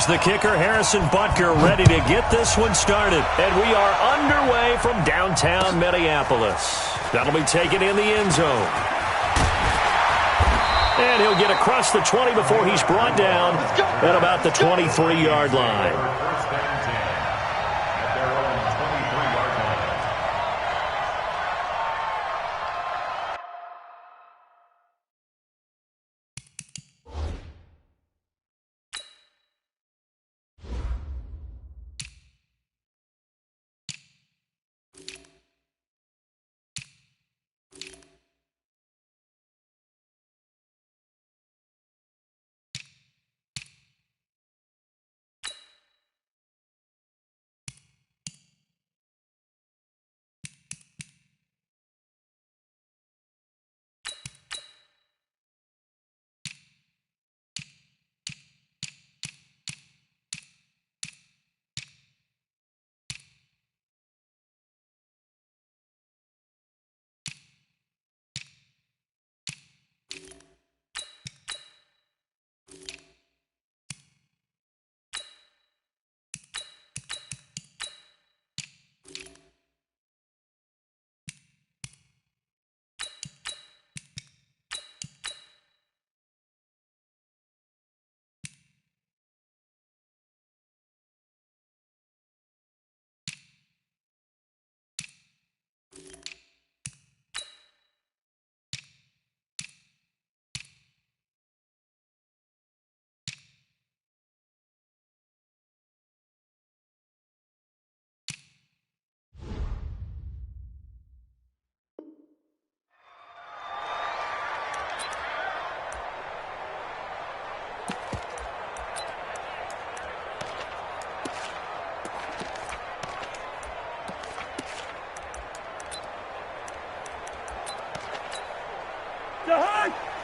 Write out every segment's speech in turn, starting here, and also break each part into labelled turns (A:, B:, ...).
A: Here's the kicker, Harrison Butker, ready to get this one started. And we are underway from downtown Minneapolis. That'll be taken in the end zone. And he'll get across the 20 before he's brought down at about the 23-yard line.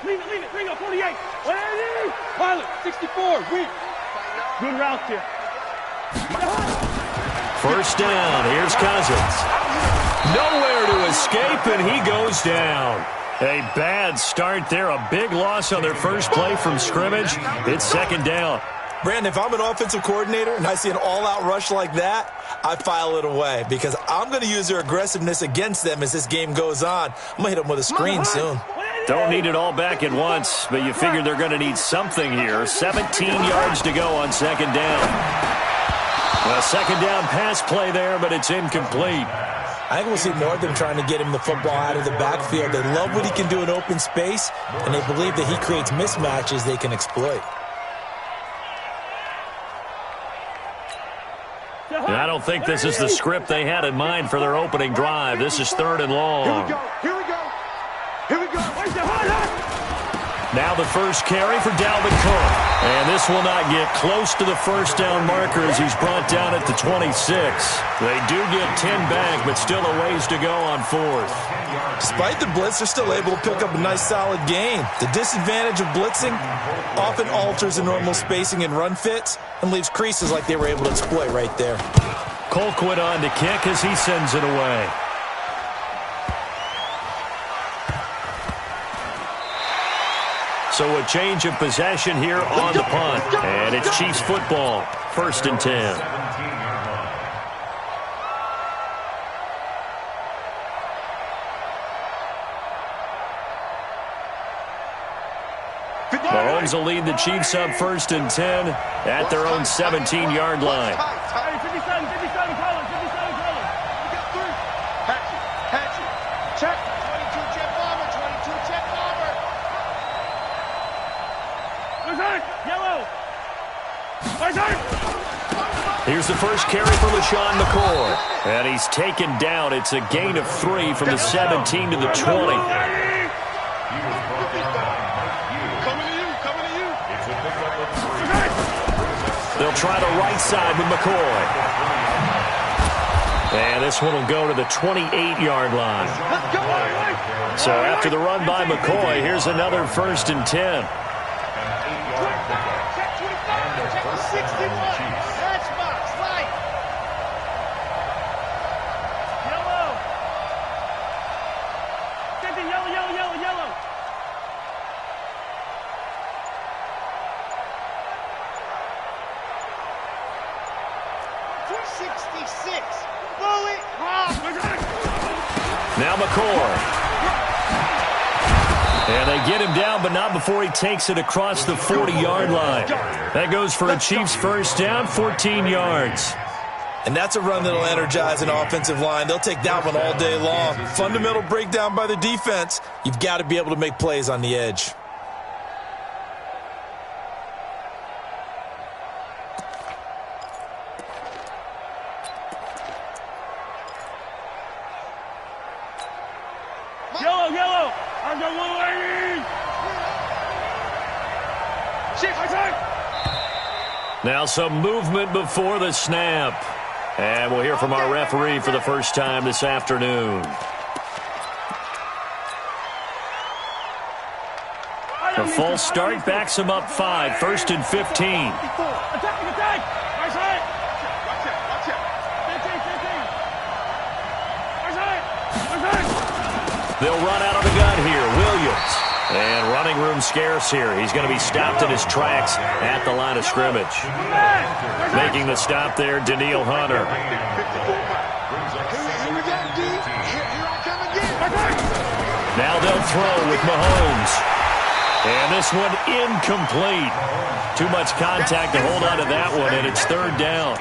B: Leave it, bring up 48. 180. Pilot, 64. Good route here.
A: First down, here's Cousins. Nowhere to escape, and he goes down. A bad start there, a big loss on their first play from scrimmage. It's second down.
C: Brandon, if I'm an offensive coordinator and I see an all-out rush like that, I file it away because I'm going to use their aggressiveness against them as this game goes on. I'm going to hit them with a screen soon.
A: Don't need it all back at once, but you figure they're going to need something here. 17 yards to go on second down. A second down pass play there, but it's incomplete.
C: I think we'll see more of them trying to get him the football out of the backfield. They love what he can do in open space, and they believe that he creates mismatches they can exploit.
A: And I don't think this is the script they had in mind for their opening drive. This is third and long.
B: Here we go. Where's the
A: Now the first carry for Dalvin Cook. And this will not get close to the first down marker as he's brought down at the 26. They do get 10 back, but still a ways to go on fourth.
C: Despite the blitz, they're still able to pick up a nice solid gain. The disadvantage of blitzing often alters the normal spacing and run fits and leaves creases like they were able to exploit right there.
A: Colquitt on to kick as he sends it away. So a change of possession here on the punt. And it's Chiefs football, 1st and 10. Mahomes will lead the Chiefs up 1st and 10 at their own 17-yard line.
B: 57, Collins. We got 3. Hatchet. Check. 22, check bomber. 22, check bomber. Yellow.
A: Here's the first carry for LaShawn McCoy. And he's taken down. It's a gain of 3 from the 17 to the 20. They'll try the right side with McCoy. And this one will go to the 28-yard line. So after the run by McCoy, here's another 1st and 10.
B: 66. Bullet rock.
A: Now McCord. And they get him down, but not before he takes it across the 40-yard line. That goes for a Chiefs first down, 14 yards.
C: And that's a run that'll energize an offensive line. They'll take that one all day long. Fundamental breakdown by the defense. You've got to be able to make plays on the edge.
B: Yellow. I got one lady.
A: Now some movement before the snap. And we'll hear from our referee for the first time this afternoon. The false start backs him up 5, 1st and 15.
B: Attack. Right side. Watch it. 15.
A: They'll run out of the gun here. Williams. And running room scarce here. He's going to be stopped in his tracks at the line of scrimmage. Making the stop there, Daniil Hunter. Now they'll throw with Mahomes. And this one incomplete. Too much contact to hold on to that one, and it's 3rd down.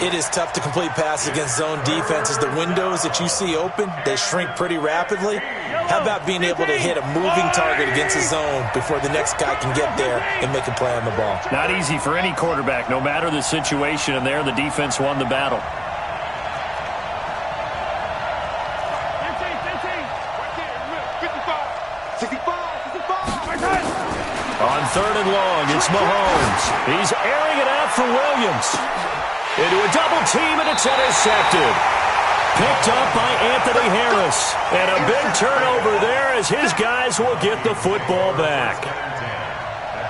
C: It is tough to complete passes against zone defenses. The windows that you see open, they shrink pretty rapidly. How about being able to hit a moving target against a zone before the next guy can get there and make a play on the ball?
A: Not easy for any quarterback, no matter the situation, and there the defense won the battle.
B: 55.
A: On 3rd and long, it's Mahomes. He's airing it out for Williams. Into a double team, and it's intercepted. Picked up by Anthony Harris. And a big turnover there as his guys will get the football back.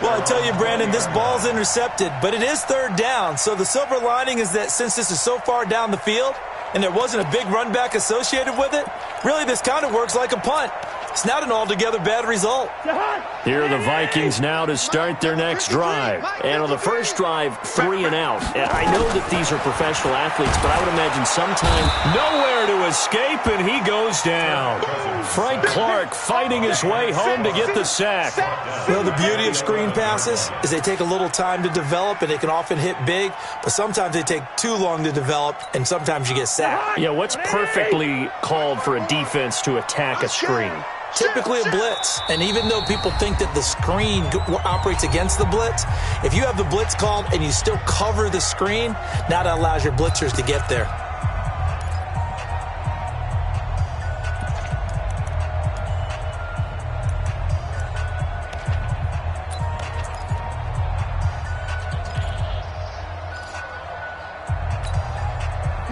C: Well, I tell you, Brandon, this ball's intercepted, but it is 3rd down. So the silver lining is that since this is so far down the field and there wasn't a big run back associated with it, really this kind of works like a punt. It's not an altogether bad result.
A: Here are the Vikings now to start their next drive. And on the first drive, 3 and out. I know that these are professional athletes, but I would imagine sometime nowhere to escape, and he goes down. Frank Clark fighting his way home to get the sack.
C: Well, the beauty of screen passes is they take a little time to develop, and they can often hit big, but sometimes they take too long to develop, and sometimes you get sacked.
A: Yeah, what's perfectly called for a defense to attack a screen?
C: Typically a blitz, and even though people think that the screen operates against the blitz, if you have the blitz called and you still cover the screen, now that allows your blitzers to get there.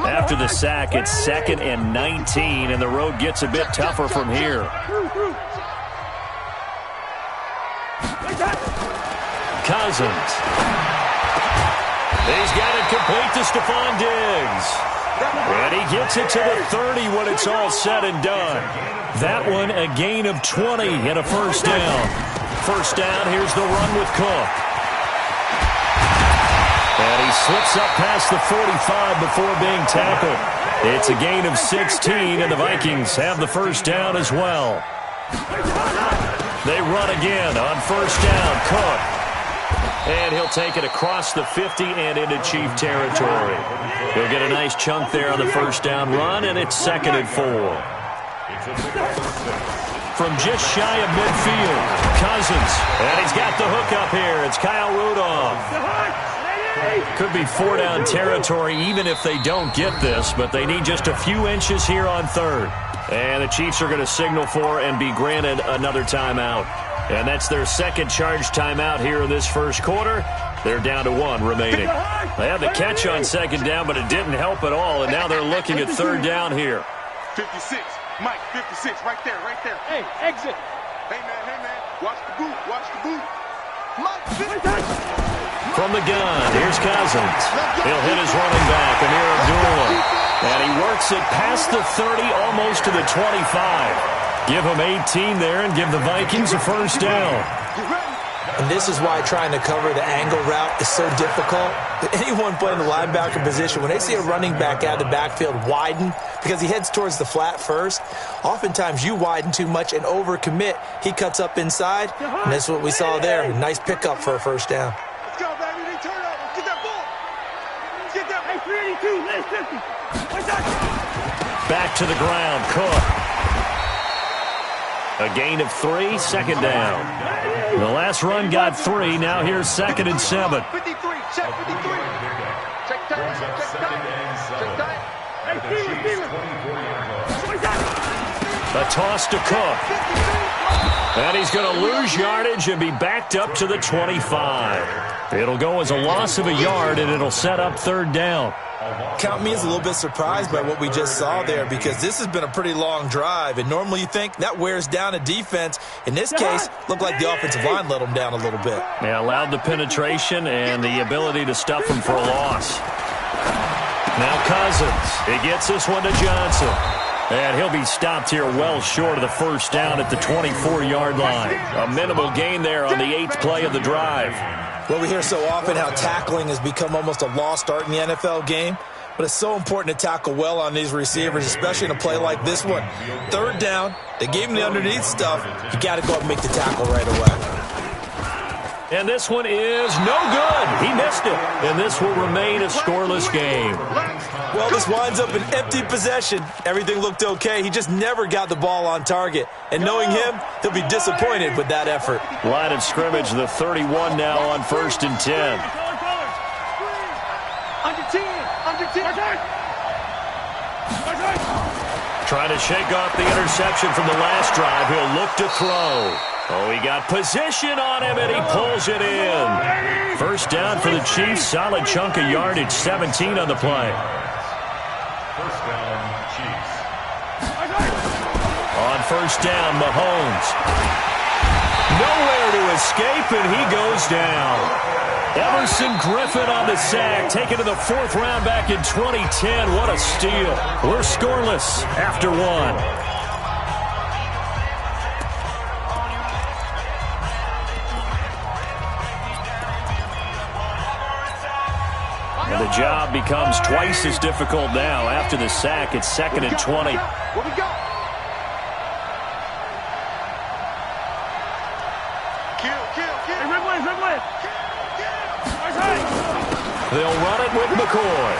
A: After the sack, it's 2nd and 19, and the road gets a bit tougher from here. Cousins. He's got it complete to Stephon Diggs. And he gets it to the 30 when it's all said and done. That one a gain of 20 and a first down. First down, here's the run with Cook. And he slips up past the 45 before being tackled. It's a gain of 16, and the Vikings have the first down as well. They run again on first down. Cook. And he'll take it across the 50 and into Chief territory. He'll get a nice chunk there on the first down run, and it's 2nd and 4. From just shy of midfield, Cousins. And he's got the hook up here. It's Kyle Rudolph. Could be 4-down territory even if they don't get this, but they need just a few inches here on 3rd. And the Chiefs are going to signal for and be granted another timeout. And that's their second charge timeout here in this first quarter. They're down to 1 remaining. They had the catch on 2nd down, but it didn't help at all, and now they're looking at 3rd down here.
B: 56. Mike, 56. Right there. Hey, exit. Hey, man. Watch the boot. Mike, 50.
A: From the gun, here's Cousins. He'll hit his running back, Amir Abdullah. And he works it past the 30, almost to the 25. Give him 18 there and give the Vikings a first down.
C: And this is why trying to cover the angle route is so difficult. Anyone playing the linebacker position, when they see a running back out of the backfield widen because he heads towards the flat first, oftentimes you widen too much and overcommit. He cuts up inside, and that's what we saw there. A nice pickup for a first down.
B: Let's go, baby. They turn over. Get that ball. Get that. Hey, 382, last 50. What's that?
A: Back to the ground, Cook. A gain of 3, second down. The last run got 3. Now here's 2nd and 7.
B: 53, check 53. Check time, check time. Check time. Hey, Steven. What's that?
A: A toss to Cook. And he's going to lose yardage and be backed up to the 25. It'll go as a loss of a yard, and it'll set up 3rd down.
C: Count me as a little bit surprised by what we just saw there, because this has been a pretty long drive, and normally you think that wears down a defense. In this case, looked like the offensive line let them down a little bit.
A: They allowed the penetration and the ability to stuff him for a loss. Now Cousins. He gets this one to Johnson. And he'll be stopped here well short of the first down at the 24-yard line. A minimal gain there on the 8th play of the drive.
C: Well, we hear so often how tackling has become almost a lost art in the NFL game, but it's so important to tackle well on these receivers, especially in a play like this one. 3rd down, they gave him the underneath stuff. You got to go up and make the tackle right away.
A: And this one is no good. He missed it. And this will remain a scoreless game.
C: Well, this winds up an empty possession. Everything looked okay. He just never got the ball on target. And knowing him, he'll be disappointed with that effort.
A: Line of scrimmage, the 31 now on 1st and 10.
B: Under 10. Under 10.
A: Trying to shake off the interception from the last drive. He'll look to throw. Oh, he got position on him, and he pulls it in. First down for the Chiefs. Solid chunk of yardage, 17 on the play.
D: First down, Chiefs.
A: On first down, Mahomes. Nowhere to escape, and he goes down. Everson Griffin on the sack, taken to the 4th round back in 2010. What a steal. We're scoreless after 1. And the job becomes twice as difficult now. After the sack, it's 2nd and 20.
B: Where we go? Kill. Hey, red line.
A: They'll run it with McCoy.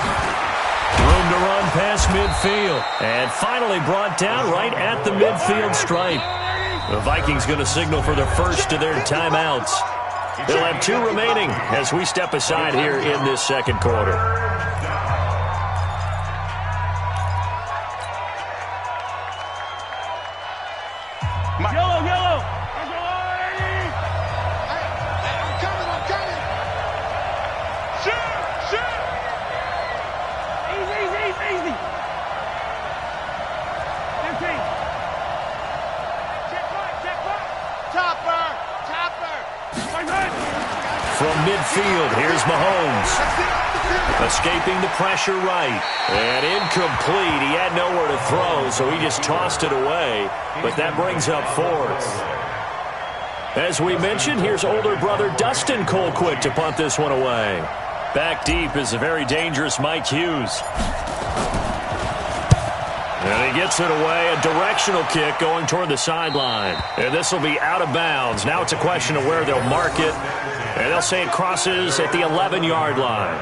A: Room to run past midfield. And finally brought down right at the midfield stripe. The Vikings going to signal for the first of their timeouts. They'll have 2 remaining as we step aside here in this 2nd quarter.
B: Yellow. Hey, I'm coming. Shoot. Easy. 15. Check right. Topper.
A: From midfield, here's Mahomes. Escaping the pressure right. And incomplete. He had nowhere to throw, so he just tossed it away. But that brings up 4th. As we mentioned, here's older brother Dustin Colquitt to punt this one away. Back deep is a very dangerous Mike Hughes. And he gets it away, a directional kick going toward the sideline. And this will be out of bounds. Now it's a question of where they'll mark it. And they'll say it crosses at the 11-yard line.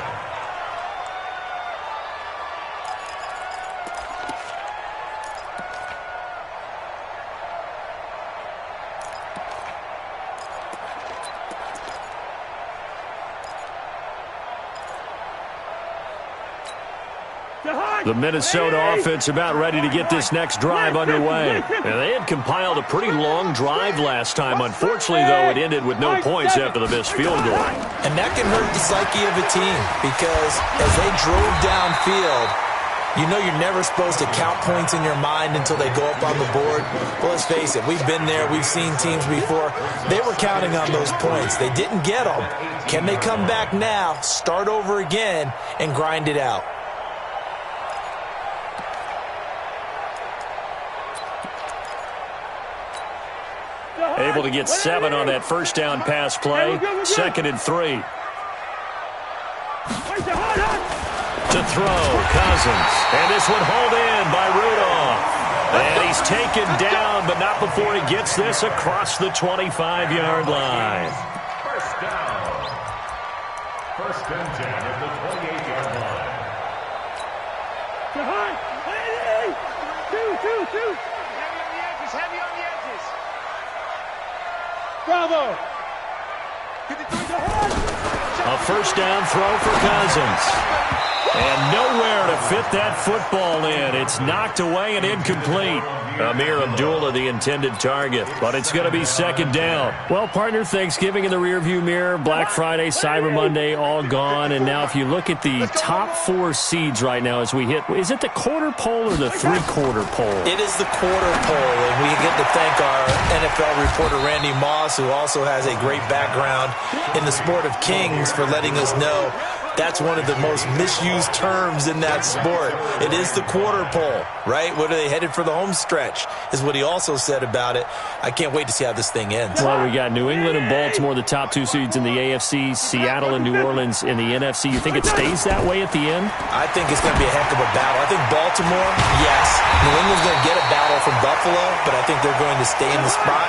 A: The Minnesota offense about ready to get this next drive underway. And they had compiled a pretty long drive last time. Unfortunately, though, it ended with no points after the missed field goal.
C: And that can hurt the psyche of a team, because as they drove downfield, you know you're never supposed to count points in your mind until they go up on the board. Well, let's face it, we've been there. We've seen teams before. They were counting on those points. They didn't get them. Can they come back now, start over again, and grind it out?
A: Able to get 7 on that first down pass play. 2nd and 3. To throw, Cousins. And this one hauled in by Rudolph. And he's taken down, but not before he gets this across the 25-yard line.
D: First down. 1st and 10 at the 28-yard line.
B: Heavy on the edges.
E: Bravo.
A: A first down throw for Cousins. And nowhere to fit that football in. It's knocked away and incomplete. Amir Abdullah, the intended target, but it's going to be 2nd down.
F: Well, partner, Thanksgiving in the rearview mirror, Black Friday, Cyber Monday, all gone. And now if you look at the top 4 seeds right now as we hit, is it the quarter pole or the 3/4 pole?
C: It is the quarter pole, and we get to thank our NFL reporter, Randy Moss, who also has a great background in the sport of kings, for letting us know that's one of the most misused terms in that sport. It is the quarter pole, right? What are they headed for the home stretch, is what he also said about it. I can't wait to see how this thing ends.
F: Well, we got New England and Baltimore, the top 2 seeds in the AFC, Seattle and New Orleans in the NFC. You think it stays that way at the end?
C: I think it's going to be a heck of a battle. I think Baltimore, yes. New England's going to get a battle from Buffalo, but I think they're going to stay in the spot.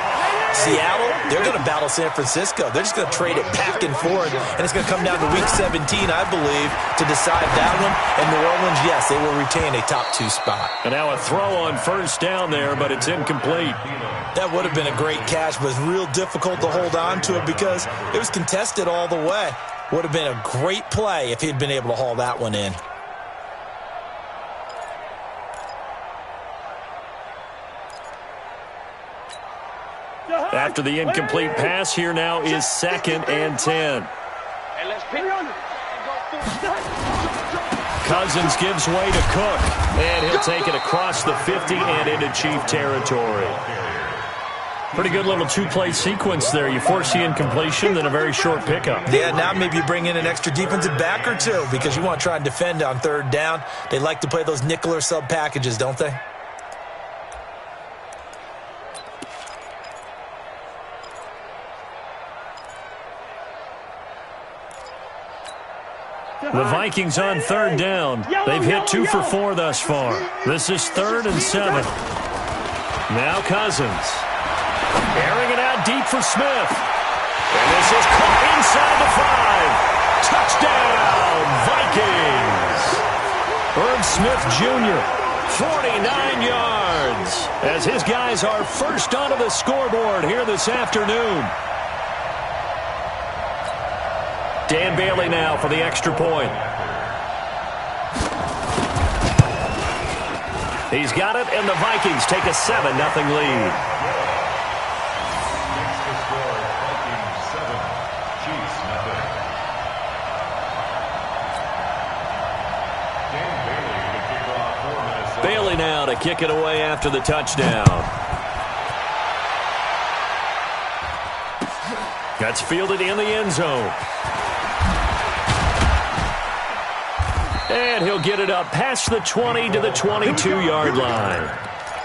C: Seattle, they're going to battle San Francisco. They're just going to trade it back and forth, and it's going to come down to Week 17, I believe, to decide that one. And New Orleans, yes, they will retain a top 2 spot.
A: And now a throw on first down there, but it's incomplete.
C: That would have been a great catch, but it's real difficult to hold on to it because it was contested all the way. Would have been a great play if he'd been able to haul that one in.
A: After the incomplete pass, here now is 2nd and 10. Cousins gives way to Cook, and he'll take it across the 50 and into Chief territory. Pretty good little 2-play sequence there. You force the incompletion, then a very short pickup.
C: Yeah, now maybe you bring in an extra defensive back or 2 because you want to try and defend on 3rd down. They like to play those nickel or sub packages, don't they?
A: The Vikings on 3rd down. They've hit 2 for 4 thus far. This is 3rd and 7. Now Cousins. Airing it out deep for Smith. And this is caught inside the 5. Touchdown, Vikings. Irv Smith Jr., 49 yards, as his guys are first onto the scoreboard here this afternoon. Dan Bailey now for the extra point. He's got it, and the Vikings take a 7-0 lead.
D: Next to score, Vikings 7, Chiefs 0. Dan Bailey to kick off for Minnesota.
A: Bailey now to kick it away after the touchdown. That's fielded in the end zone. And he'll get it up past the 20 to the 22-yard line.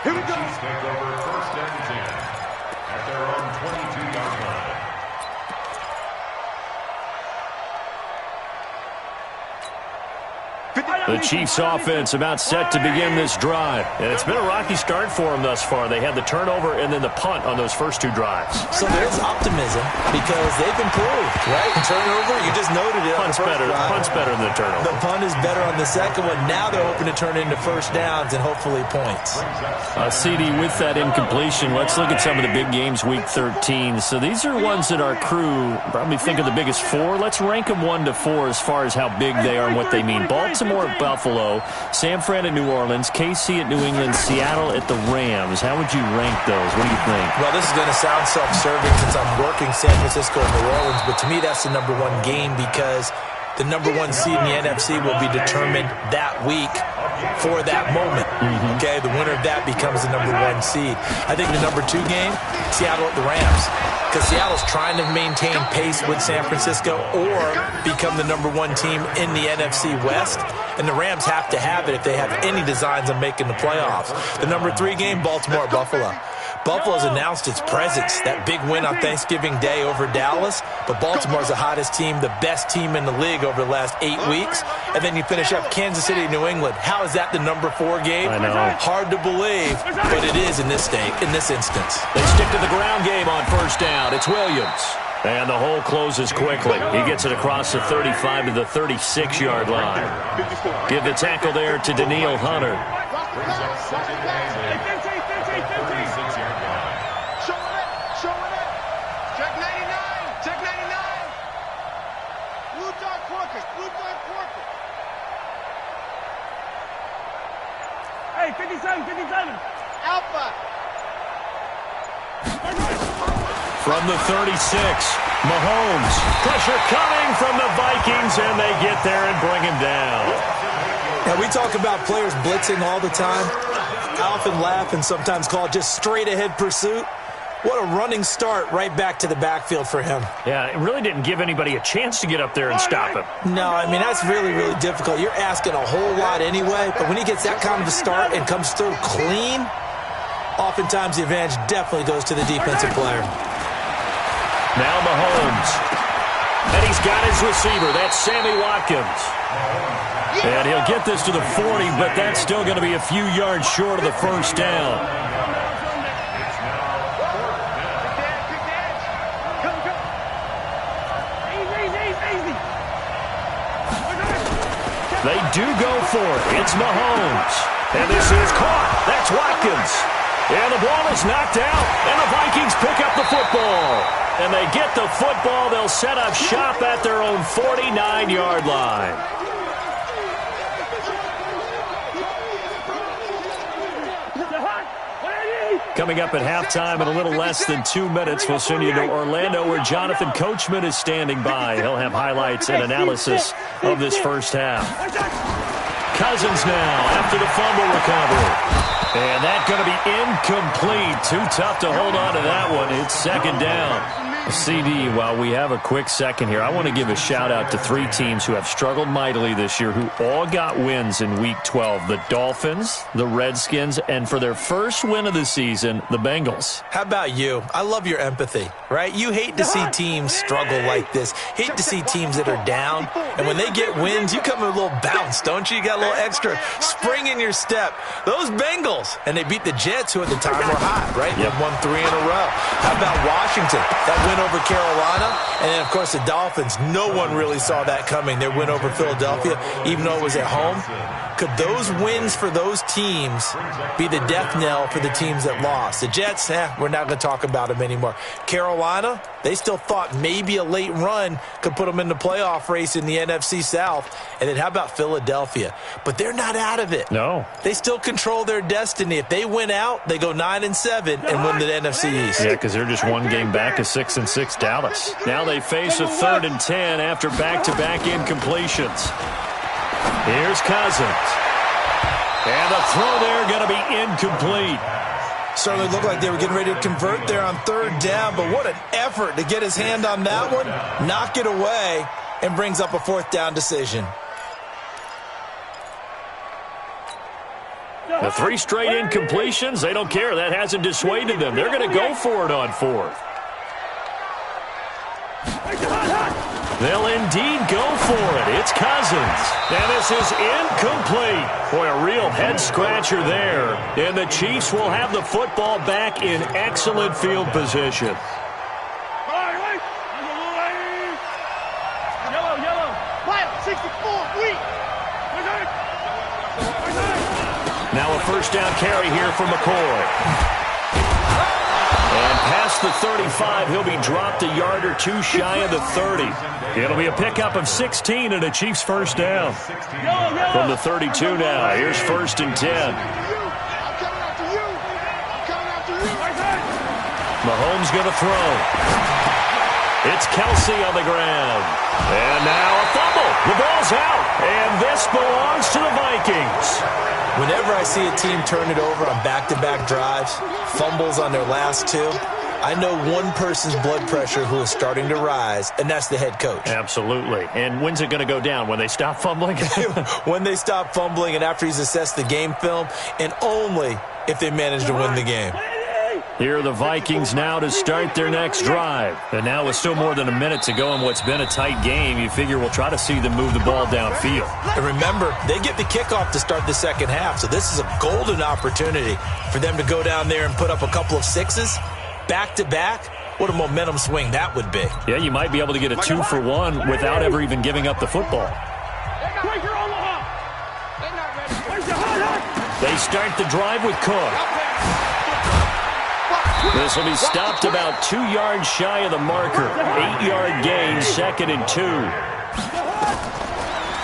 D: Here we go. Chiefs take over 1st and 10 at their own 22-yard line.
A: The Chiefs offense about set to begin this drive. And it's been a rocky start for them thus far. They had the turnover and then the punt on those first 2 drives.
C: So there's optimism because they've improved, right? Turnover, you just noted it.
A: Punt's better than the turnover.
C: The punt is better on the second one. Now they're hoping to turn into first downs and hopefully points.
A: CD, with that incompletion, let's look at some of the big games Week 13. So these are ones that our crew probably think are the biggest 4. Let's rank them 1 to 4 as far as how big they are and what they mean. Baltimore at Buffalo, San Fran at New Orleans, KC at New England, Seattle at the Rams. How would you rank those? What do you think?
C: Well, this is going to sound self-serving since I'm working San Francisco and New Orleans, but to me that's the number 1 game because the number 1 seed in the NFC will be determined that week for that moment. Okay, the winner of that becomes the number 1 seed. I think the number 2 game, Seattle at the Rams. Because Seattle's trying to maintain pace with San Francisco or become the number 1 team in the NFC West. And the Rams have to have it if they have any designs on making the playoffs. The number 3 game, Baltimore at Buffalo. Buffalo's announced its presence, that big win on Thanksgiving Day over Dallas. But Baltimore's the hottest team, the best team in the league over the last 8 weeks. And then you finish up Kansas City, New England. How is that the number 4 game?
F: I know.
C: Hard to believe, but it is in this instance.
A: They stick to the ground game on first down. It's Williams. And the hole closes quickly. He gets it across the 35 to the 36-yard line. Give the tackle there to Daniil Hunter.
D: Brings up second down at the 36-yard line.
B: Showing it. Check 99. Check 99. Blue dog Quarkus. Blue dog Quarkus. Hey, 57. Alpha.
A: From the 36, Mahomes. Pressure coming from the Vikings, and they get there and bring him down.
C: Now, we talk about players blitzing all the time. I often laugh and sometimes call it just straight-ahead pursuit. What a running start right back to the backfield for him.
F: Yeah, it really didn't give anybody a chance to get up there and stop him.
C: No, I mean, that's really, really difficult. You're asking a whole lot anyway, but when he gets that kind of a start and comes through clean, oftentimes the advantage definitely goes to the defensive player.
A: Now Mahomes. And he's got his receiver. That's Sammy Watkins. And he'll get this to the 40, but that's still going to be a few yards short of the first down. They do go for it. It's Mahomes. And this is caught. That's Watkins. And the ball is knocked out, and the Vikings pick up the football. And they get the football. They'll set up shop at their own 49-yard line. Coming up at halftime in a little less than 2 minutes, we'll send you to Orlando where Jonathan Coachman is standing by. He'll have highlights and analysis of this first half. Cousins now after the fumble recovery. And that's going to be incomplete. Too tough to hold on to that one. It's second down. CD, while we have a quick second here, I want to give a shout-out to 3 teams who have struggled mightily this year, who all got wins in Week 12. The Dolphins, the Redskins, and for their first win of the season, the Bengals.
C: How about you? I love your empathy, right? You hate to see teams struggle like this. Hate to see teams that are down. And when they get wins, you come with a little bounce, don't you? You got a little extra spring in your step. Those Bengals, and they beat the Jets, who at the time were hot, right? They won 3 in a row. How about Washington? That win over Carolina, and then, of course, the Dolphins. No one really saw that coming. Their win over Philadelphia, even though it was at home. Could those wins for those teams be the death knell for the teams that lost? The Jets, we're not going to talk about them anymore. Carolina, they still thought maybe a late run could put them in the playoff race in the NFC South. And then how about Philadelphia? But they're not out of it.
F: No.
C: They still control their destiny. If they win out, they go 9-7 and win the NFC East.
F: Yeah, because they're just one game back of 6-6 Dallas.
A: Now they face a 3rd and 10 after back-to-back incompletions. Here's Cousins. And the throw there going to be incomplete.
C: Certainly looked like they were getting ready to convert there on 3rd down, but what an effort to get his hand on that one, knock it away, and brings up a 4th down decision.
A: The 3 straight incompletions, they don't care. That hasn't dissuaded them. They're going to go for it on 4th. They'll indeed go for it. It's Cousins. And this is incomplete. Boy, a real head-scratcher there. And the Chiefs will have the football back in excellent field position.
B: Yellow. Wild, 64, weak.
A: Now a first down carry here for McCoy. And past the 35, he'll be dropped a yard or 2 shy of the 30. It'll be a pickup of 16 and a Chiefs first down. From the 32 now, here's 1st and 10. Mahomes going to throw. It's Kelsey on the ground. And now a fumble. The ball's out. And this belongs to the Vikings.
C: Whenever I see a team turn it over on back-to-back drives, fumbles on their last 2, I know one person's blood pressure who is starting to rise, and that's the head coach.
F: Absolutely. And when's it going to go down? When they stop fumbling?
C: When they stop fumbling and after he's assessed the game film, and only if they manage to win the game.
A: Here are the Vikings now to start their next drive. And now with still more than a minute to go in what's been a tight game, you figure we'll try to see them move the ball downfield.
C: And remember, they get the kickoff to start the second half, so this is a golden opportunity for them to go down there and put up a couple of sixes back-to-back. What a momentum swing that would be.
A: Yeah, you might be able to get a 2-for-1 without ever even giving up the football. They start the drive with Cook. This will be stopped about 2 yards shy of the marker. 8-yard gain, 2nd and 2.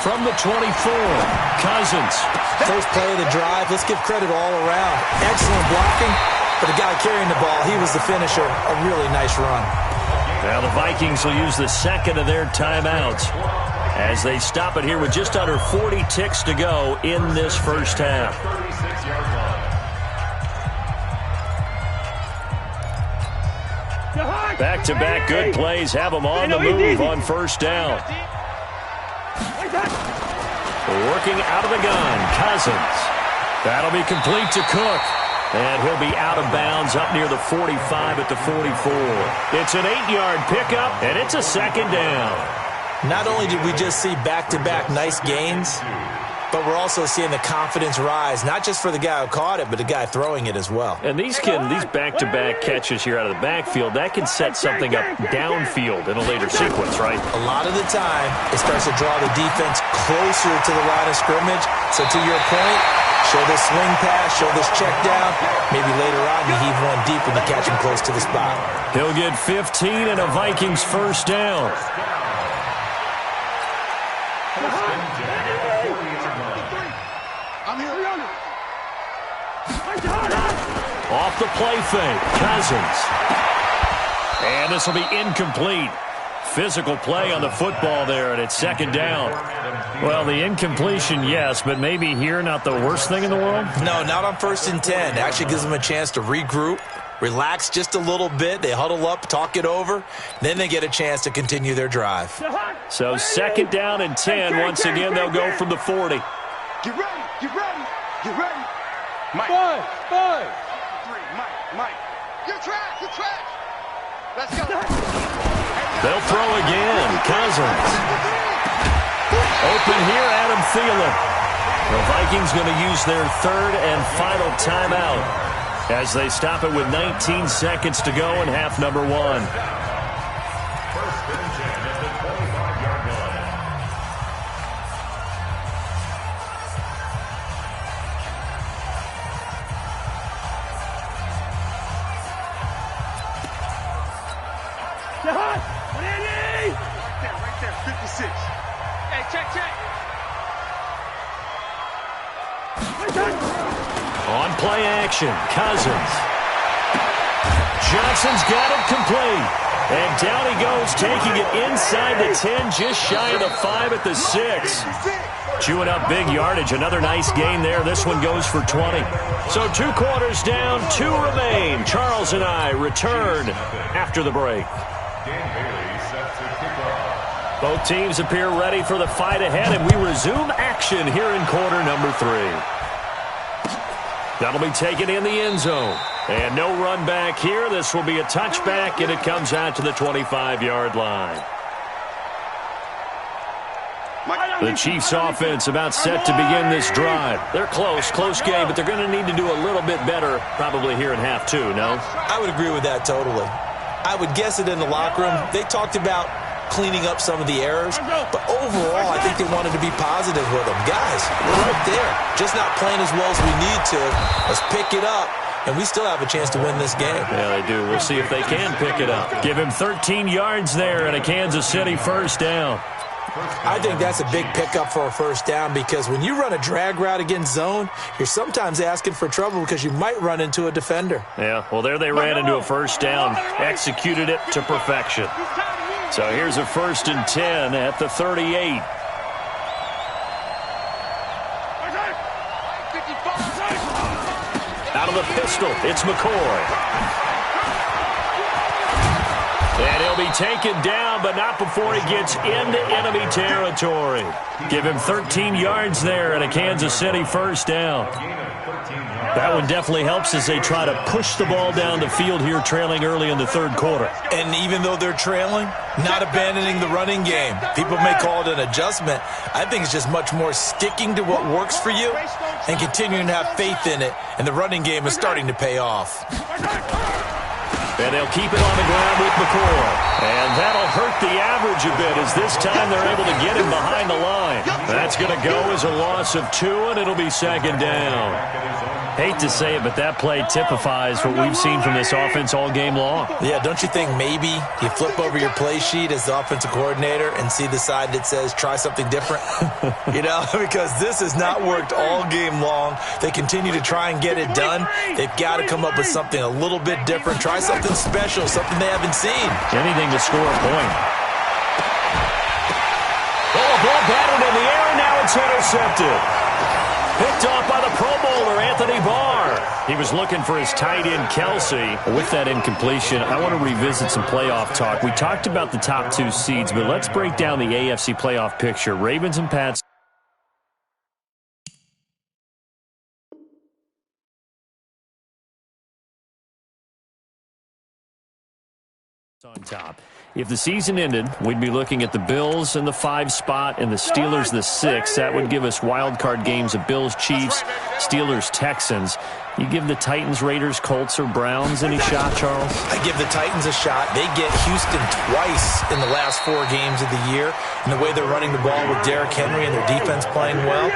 A: From the 24, Cousins.
C: First play of the drive, let's give credit all around. Excellent blocking, but the guy carrying the ball, he was the finisher. A really nice run.
A: Now the Vikings will use the second of their timeouts as they stop it here with just under 40 ticks to go in this first half. Back-to-back good plays have them on the move on first down. Working out of the gun, Cousins. That'll be complete to Cook. And he'll be out of bounds up near the 45 at the 44. It's an 8-yard pickup, and it's a second down.
C: Not only did we just see back-to-back nice gains, but we're also seeing the confidence rise, not just for the guy who caught it, but the guy throwing it as well.
A: And these back-to-back catches here out of the backfield, that can set something up downfield in a later sequence, right?
C: A lot of the time, it starts to draw the defense closer to the line of scrimmage. So to your point, show this swing pass, show this check down. Maybe later on you heave one deep when you catch him close to the spot.
A: He'll get 15 and a Vikings first down. Off the play fake, Cousins. And this will be incomplete. Physical play on the football there, and it's second down. Well, the incompletion, yes, but maybe here not the worst thing in the world?
C: No, not on 1st and 10. It actually gives them a chance to regroup, relax just a little bit. They huddle up, talk it over. Then they get a chance to continue their drive.
A: So second down and 10. Once again, they'll go from the 40.
B: Get ready, get ready, get ready. Mike. Five. 3, Mike. You're trash. Let's go.
A: They'll throw again. Cousins. Open here, Adam Thielen. The Vikings going to use their third and final timeout as they stop it with 19 seconds to go in half number 1.
B: Right there, 56. Hey, check.
A: On play action, Cousins. Johnson's got it complete. And down he goes, taking it inside the 10, just shy of the 5 at the 6. Chewing up big yardage. Another nice gain there. This one goes for 20. So 2 quarters down, 2 remain. Charles and I return after the break. Both teams appear ready for the fight ahead, and we resume action here in quarter number 3. That'll be taken in the end zone. And no run back here. This will be a touchback, and it comes out to the 25-yard line. The Chiefs offense about set to begin this drive. They're close game, but they're going to need to do a little bit better probably here in half 2, no?
C: I would agree with that totally. I would guess it in the locker room. They talked about cleaning up some of the errors, but overall, I think they wanted to be positive with them. Guys, we're right there. Just not playing as well as we need to. Let's pick it up, and we still have a chance to win this game.
A: Yeah, they do. We'll see if they can pick it up. Give him 13 yards there and a Kansas City first down.
C: I think that's a big pickup for a first down because when you run a drag route against zone, you're sometimes asking for trouble because you might run into a defender.
A: Yeah, well, there they ran into a first down, executed it to perfection. So here's a 1st and 10 at the 38. Out of the pistol, it's McCoy. And he'll be taken down, but not before he gets into enemy territory. Give him 13 yards there and a Kansas City first down. That one definitely helps as they try to push the ball down the field here, trailing early in the third quarter.
C: And even though they're trailing, not abandoning the running game. People may call it an adjustment. I think it's just much more sticking to what works for you and continuing to have faith in it. And the running game is starting to pay off.
A: And they'll keep it on the ground with McCoy. And that'll hurt the average a bit as this time they're able to get him behind the line. That's going to go as a loss of 2, and it'll be second down. Hate to say it, but that play typifies what we've seen from this offense all game long.
C: Yeah, don't you think maybe you flip over your play sheet as the offensive coordinator and see the side that says try something different? Because this has not worked all game long. They continue to try and get it done. They've got to come up with something a little bit different. Try something special, something they haven't seen.
A: Anything to score a point. Oh, a ball batted in the air, and now it's intercepted. Picked off by the Pro Bowler, Anthony Barr. He was looking for his tight end, Kelsey. With that incompletion, I want to revisit some playoff talk. We talked about the top 2 seeds, but let's break down the AFC playoff picture. Ravens and Pats on top. If the season ended, we'd be looking at the Bills in the 5 spot and the Steelers the 6. That would give us wild card games of Bills, Chiefs, Steelers, Texans. You give the Titans, Raiders, Colts, or Browns any shot, Charles?
C: I give the Titans a shot. They get Houston twice in the last 4 games of the year. And the way they're running the ball with Derrick Henry and their defense playing well,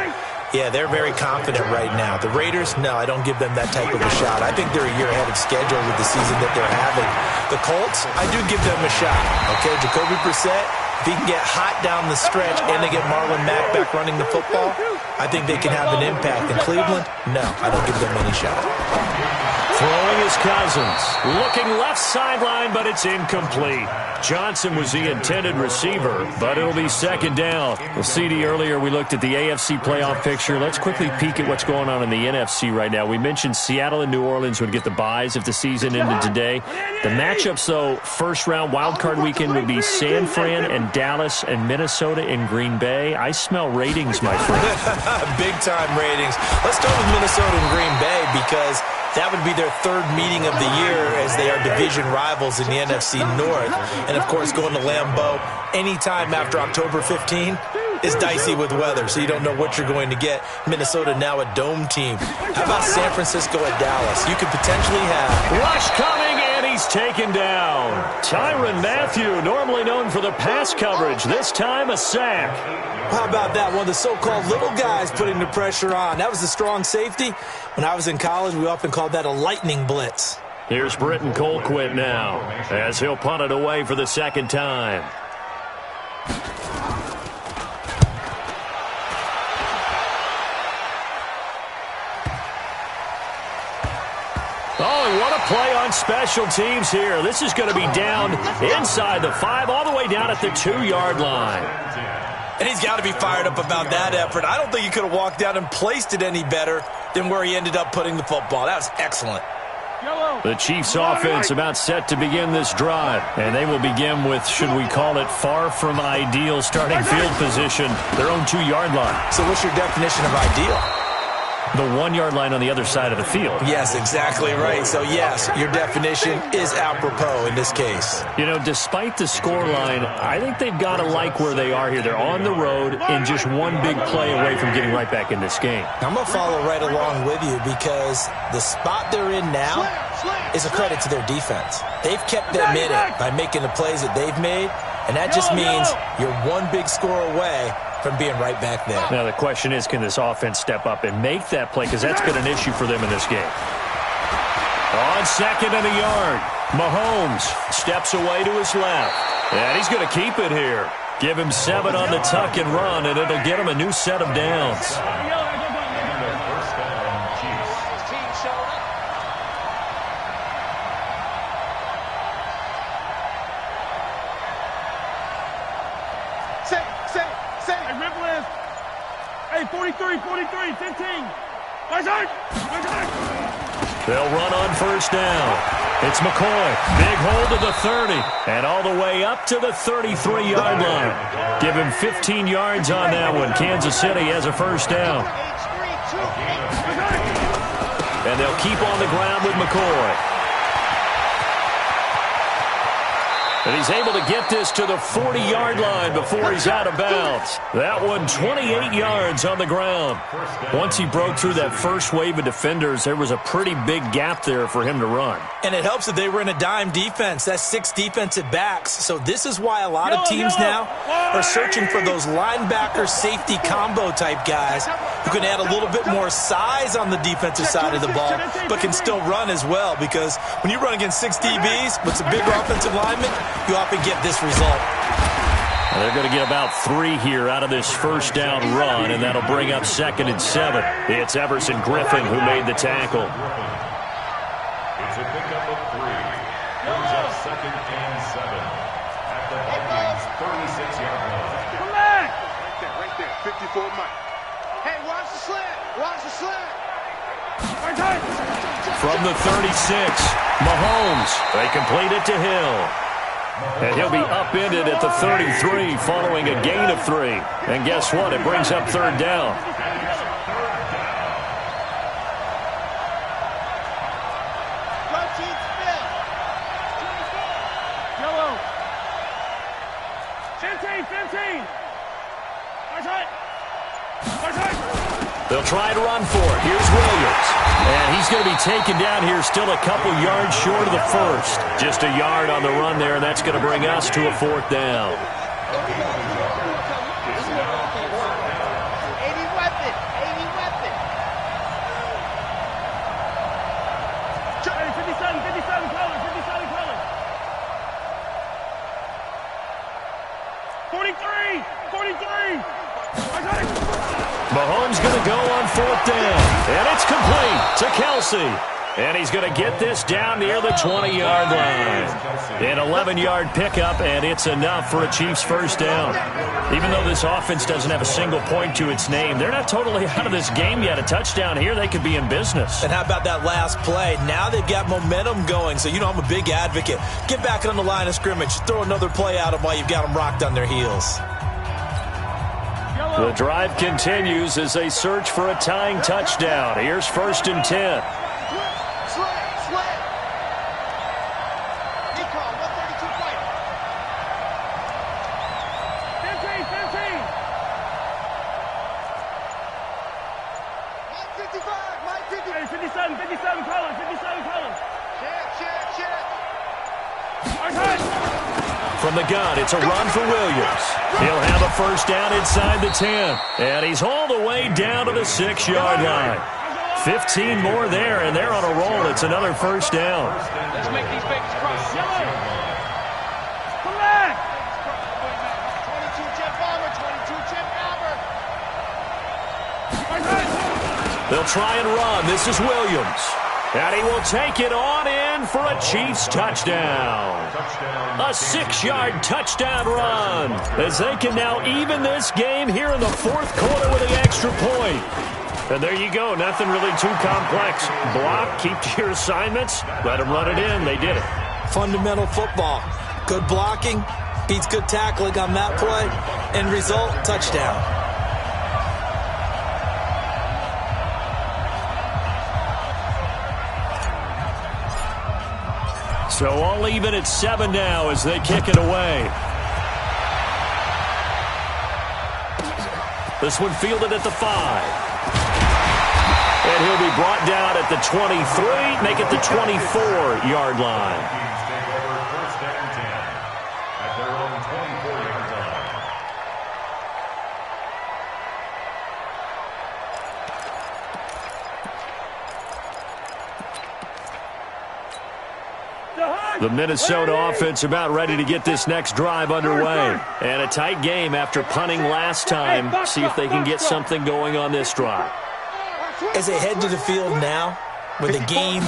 C: yeah, they're very confident right now. The Raiders, no, I don't give them that type of a shot. I think they're a year ahead of schedule with the season that they're having. The Colts, I do give them a shot. Okay, Jacoby Brissett, if he can get hot down the stretch and they get Marlon Mack back running the football, I think they can have an impact. In Cleveland, no, I don't give them any shot.
A: Throwing is Cousins. Looking left sideline, but it's incomplete. Johnson was the intended receiver, but it'll be second down. Well, CD, earlier we looked at the AFC playoff picture. Let's quickly peek at what's going on in the NFC right now. We mentioned Seattle and New Orleans would get the byes if the season ended today. The matchups, though, first round wildcard weekend would be San Fran and Dallas and Minnesota and Green Bay. I smell ratings, my friend.
C: Big-time ratings. Let's start with Minnesota and Green Bay because that would be their 3rd meeting of the year as they are division rivals in the NFC North. And, of course, going to Lambeau anytime after October 15 is dicey with weather, so you don't know what you're going to get. Minnesota now a dome team. How about San Francisco at Dallas? You could potentially have
A: rush coming, and he's taken down. Tyrann Mathieu, normally known for the pass coverage, this time a sack.
C: How about that? One of the so-called little guys putting the pressure on. That was a strong safety. When I was in college, we often called that a lightning blitz.
A: Here's Britton Colquitt now as he'll punt it away for the second time. Oh, and what a play on special teams here. This is going to be down inside the 5, all the way down at the 2-yard line.
C: And he's got to be fired up about that effort. I don't think he could have walked down and placed it any better than where he ended up putting the football. That was excellent.
A: The Chiefs offense about set to begin this drive. And they will begin with, should we call it, far from ideal starting field position, their own 2-yard line.
C: So what's your definition of ideal?
A: The 1-yard line on the other side of the field.
C: Yes, exactly right. So, yes, your definition is apropos in this case.
A: You know, despite the scoreline, I think they've got to like where they are here. They're on the road and just one big play away from getting right back in this game.
C: I'm going to follow right along with you because the spot they're in now is a credit to their defense. They've kept them in it by making the plays that they've made, and that just means you're one big score away from being right back there.
A: Now, the question is, can this offense step up and make that play? Because that's been an issue for them in this game. On second and a yard, Mahomes steps away to his left. And he's going to keep it here. Give him 7 on the tuck and run, and it'll get him a new set of downs.
B: Hey, 43, 15.
A: They'll run on first down. It's McCoy. Big hold to the 30. And all the way up to the 33-yard line. Give him 15 yards on that one. Kansas City has a first down. and they'll keep on the ground with McCoy. And he's able to get this to the 40-yard line before he's out of bounds. That one 28 yards on the ground. Once he broke through that first wave of defenders, there was a pretty big gap there for him to run.
C: And it helps that they were in a dime defense. That's 6 defensive backs. So this is why a lot of teams now are searching for those linebacker safety combo type guys who can add a little bit more size on the defensive side of the ball, but can still run as well. Because when you run against 6 DBs with some bigger offensive linemen, you often get this result.
A: They're going to get about 3 here out of this first down run, and that'll bring up 2nd and 7. It's Everson Griffin who made the tackle.
D: It's a pickup of 3. Brings up 2nd and 7 at the Vikings 36-yard line.
B: Come back! Right there, 54 Mike. Hey, watch the slant! Watch the slant!
A: From the 36, Mahomes. They complete it to Hill. And he'll be upended at the 33 following a gain of 3. And guess what? It brings up 3rd down.
B: Yellow. 15.
A: They'll try to run for it. Here's Williams. And he's going to be taken down here still a couple yards short of the first. Just a yard on the run there, and that's going to bring us to a 4th down.
B: 80 weapon. 80 weapon. 57 colors. 57 colors. 43.
A: Mahomes going to go on 4th down. And it's complete to Kelsey. And he's going to get this down near the 20-yard line. An 11-yard pickup, and it's enough for a Chiefs first down. Even though this offense doesn't have a single point to its name, they're not totally out of this game yet. A touchdown here, they could be in business.
C: And how about that last play? Now they've got momentum going. So, I'm a big advocate. Get back on the line of scrimmage. Throw another play at them while you've got them rocked on their heels.
A: The drive continues as they search for a tying touchdown. Here's 1st and 10.
B: Slant. Decon, 132 fight. 15. Mike 55. 57 colors. Check.
A: From the gun, it's a run for Williams. He'll have a first down inside the 10. And he's all the way down to the 6-yard line. 15 more there, and they're on a roll. It's another first down.
B: Let's make these babies cross. Come back! 22 jet bomber.
A: They'll try and run. This is Williams. And he will take it on in for a Chiefs touchdown. A 6-yard touchdown run as they can now even this game here in the 4th quarter with the extra point. And there you go. Nothing really too complex. Block, keep to your assignments, let them run it in. They did it.
C: Fundamental football. Good blocking beats good tackling on that play. End result, touchdown.
A: So all even at 7 now as they kick it away. This one fielded at the 5. And he'll be brought down at the 23, make it the 24-yard line. The Minnesota offense about ready to get this next drive underway. And a tight game after punting last time. See if they can get something going on this drive.
C: As they head to the field now, with the game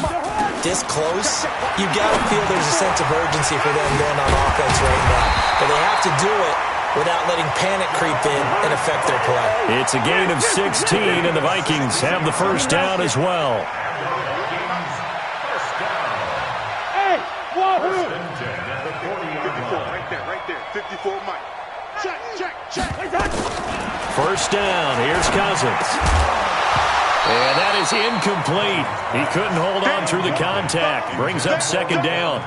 C: this close, you've got to feel there's a sense of urgency for them going on offense right now. But they have to do it without letting panic creep in and affect their play.
A: It's a gain of 16, and the Vikings have the first down as well.
B: Right there. 54 Mike. Check.
A: First down. Here's Cousins. And that is incomplete. He couldn't hold on through the contact. Brings up second down.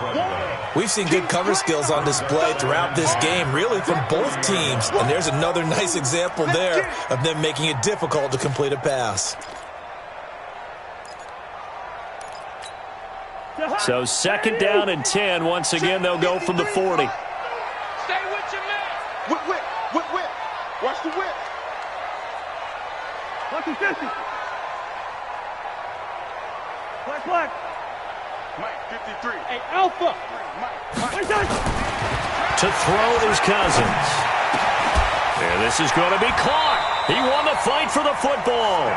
C: We've seen good cover skills on display throughout this game, really from both teams. And there's another nice example there of them making it difficult to complete a pass.
A: So second down and 10. Once again, they'll go from the 40.
B: Stay with your man. Whip. Watch the whip. Lucky 50. Black. Mike, 53. Hey, Alpha. Mike.
A: To throw is Cousins. And this is going to be caught. He won the fight for the football.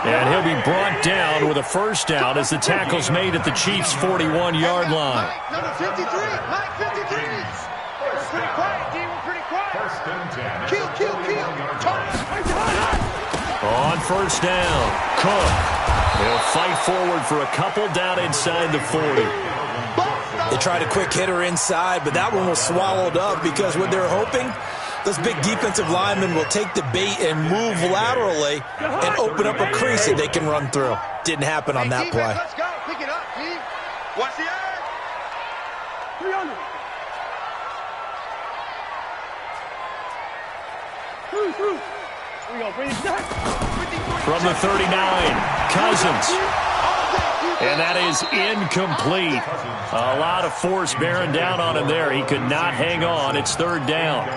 A: And he'll be brought down with a first down as the tackle's made at the Chiefs' 41-yard line.
B: Mike, number 53. Mike, 53. We're pretty quiet, D. We're pretty quiet.
D: First and 10.
B: Kill.
A: On first down, Cook. He'll fight forward for a couple down inside the 40.
C: They tried a quick hitter inside, but that one was swallowed up because what they're hoping, those big defensive linemen will take the bait and move laterally and open up a crease that they can run through. Didn't happen on that play.
B: Let's go. Pick it up, D. Watch the eye. 300. Through. We go. Bring it back.
A: From the 39, Cousins. And that is incomplete. A lot of force bearing down on him there. He could not hang on. It's third down.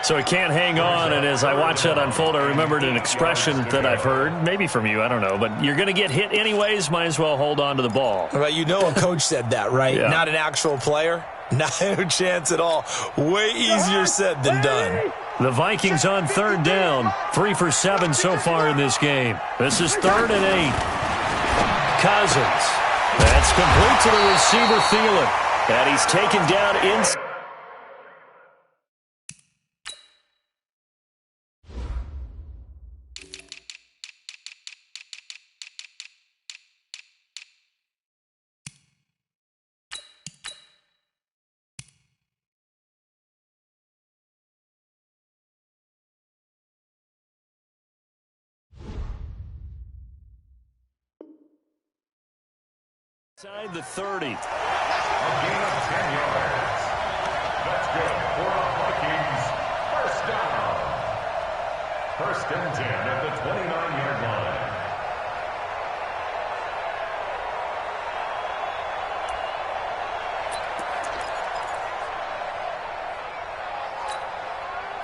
A: So he can't hang on, and as I watched that unfold, I remembered an expression that I've heard, maybe from you, I don't know, but you're going to get hit anyways, might as well hold on to the ball.
C: Well, you know a coach said that, right?
A: Yeah.
C: Not an actual player. Not a chance at all. Way easier said than done.
A: The Vikings on third down, 3 for 7 so far in this game. This is 3rd and 8. Cousins. That's complete to the receiver, Thielen. And he's taken down inside. Inside the 30.
D: A gain of 10 yards. That's good for the Vikings. First down. First and 10 at the 29-yard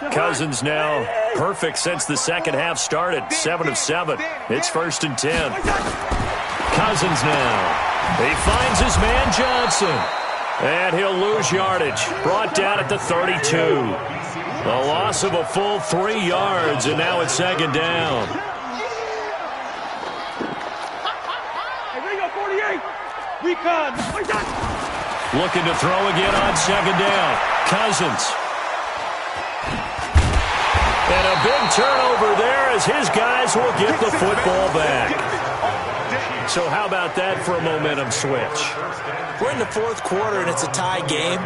D: line.
A: Cousins now perfect since the second half started. 7 of 7. It's 1st and 10. Cousins now. He finds his man Johnson. And he'll lose yardage. Brought down at the 32. A loss of a full 3 yards, and now it's second down. Looking to throw again on second down. Cousins. And a big turnover there as his guys will get the football back. So how about that for a momentum switch?
C: We're in the 4th quarter, and it's a tie game.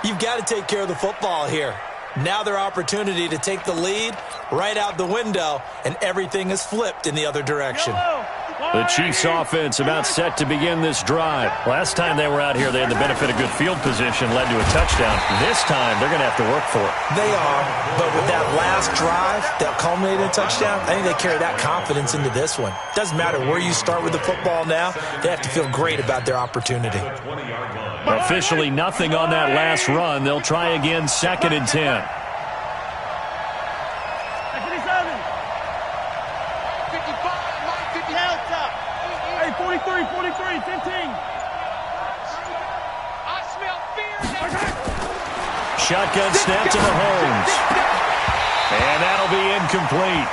C: You've got to take care of the football here. Now their opportunity to take the lead right out the window, and everything is flipped in the other direction.
A: The Chiefs offense about set to begin this drive. Last time they were out here, they had the benefit of good field position, led to a touchdown. This time, they're going to have to work for it.
C: They are, but with that last drive that culminated in a touchdown, I think they carry that confidence into this one. Doesn't matter where you start with the football now, they have to feel great about their opportunity.
A: Officially nothing on that last run. They'll try again, 2nd and 10.
B: 43, 15.
A: Shotgun snap to Mahomes. And that'll be incomplete.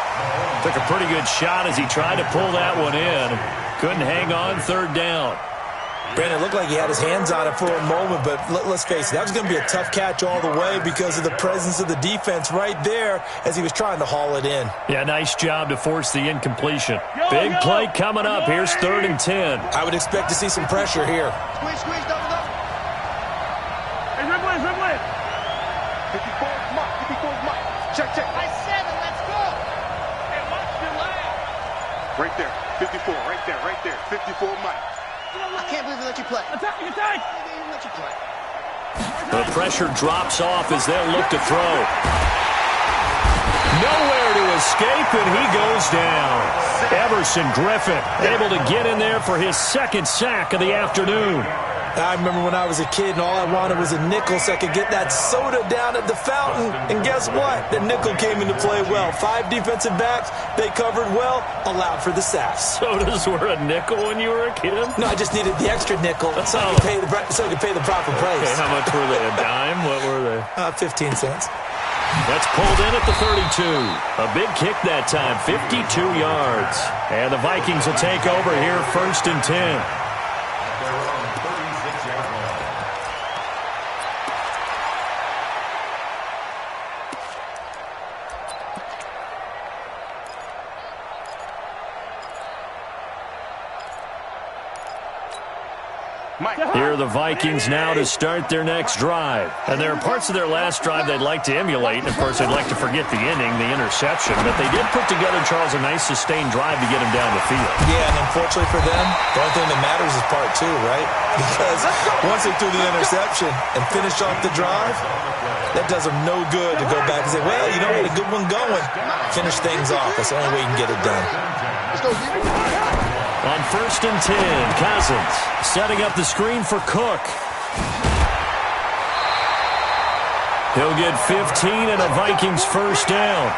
A: Took a pretty good shot as he tried to pull that one in. Couldn't hang on, 3rd down.
C: Brandon, it looked like he had his hands on it for a moment, but let's face it, that was going to be a tough catch all the way because of the presence of the defense right there as he was trying to haul it in.
A: Yeah, nice job to force the incompletion. Big play coming up. Here's 3rd and 10.
C: I would expect to see some pressure here.
B: Squeeze, double up. Hey, Rimley. 54 Mike. Check. I said it, let's go. Hey, watch your leg. Right there. 54. Right there. Right there. 54, Mike.
E: I can't believe they let you play.
B: Attack! Attack!
E: They didn't let you play.
A: The pressure drops off as they'll look to throw. Nowhere to escape, and he goes down. Everson Griffin able to get in there for his second sack of the afternoon.
C: I remember when I was a kid and all I wanted was a nickel so I could get that soda down at the fountain. And guess what? The nickel came into play well. 5 defensive backs, they covered well, allowed for the sacks.
F: Sodas were a nickel when you were a kid?
C: No, I just needed the extra nickel so I could pay the proper price.
F: Okay, how much were they? A dime? What were they?
C: 15 cents.
A: That's pulled in at the 32. A big kick that time, 52 yards. And the Vikings will take over here, 1st and 10. Here are the Vikings now to start their next drive. And there are parts of their last drive they'd like to emulate. And, of course, they'd like to forget the inning, the interception. But they did put together, Charles, a nice sustained drive to get him down the field.
C: Yeah, and unfortunately for them, the only thing that matters is part 2, right? Because once they threw the interception and finished off the drive, that does them no good to go back and say, well, you know, we had a good one going. Finish things off. That's the only way you can get it done.
E: Let's go.
A: On 1st and 10, Cousins setting up the screen for Cook. He'll get 15 and a Vikings first down.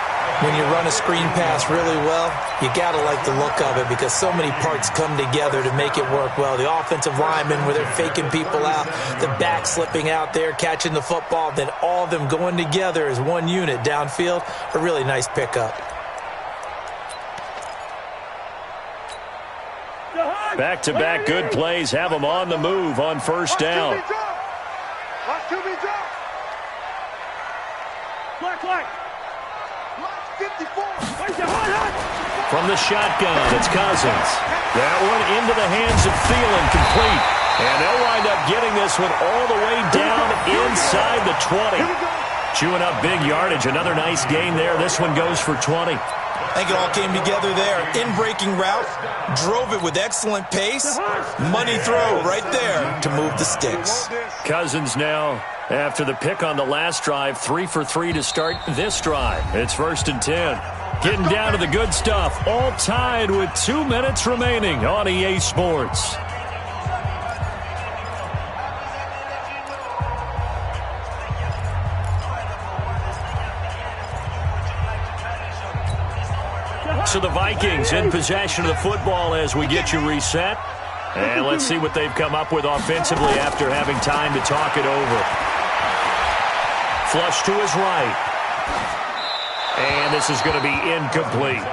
C: When you run a screen pass really well, you got to like the look of it because so many parts come together to make it work well. The offensive linemen where they're faking people out, the back slipping out there, catching the football, then all of them going together as one unit downfield. A really nice pickup.
A: Back-to-back good plays have them on the move on first down.
B: Watch QB drop. Black. Watch 54.
A: From the shotgun, it's Cousins. That one into the hands of Thielen, complete. And they'll wind up getting this one all the way down inside the 20. Chewing up big yardage. Another nice gain there. This one goes for 20.
C: I think it all came together there. In-breaking route, drove it with excellent pace. Money throw right there to move the sticks.
A: Cousins now, after the pick on the last drive, 3 for 3 to start this drive. It's 1st and 10. Getting down to the good stuff, all tied with 2 minutes remaining on EA Sports. So the Vikings in possession of the football as we get you reset. And let's see what they've come up with offensively after having time to talk it over. Flush to his right. And this is going to be incomplete.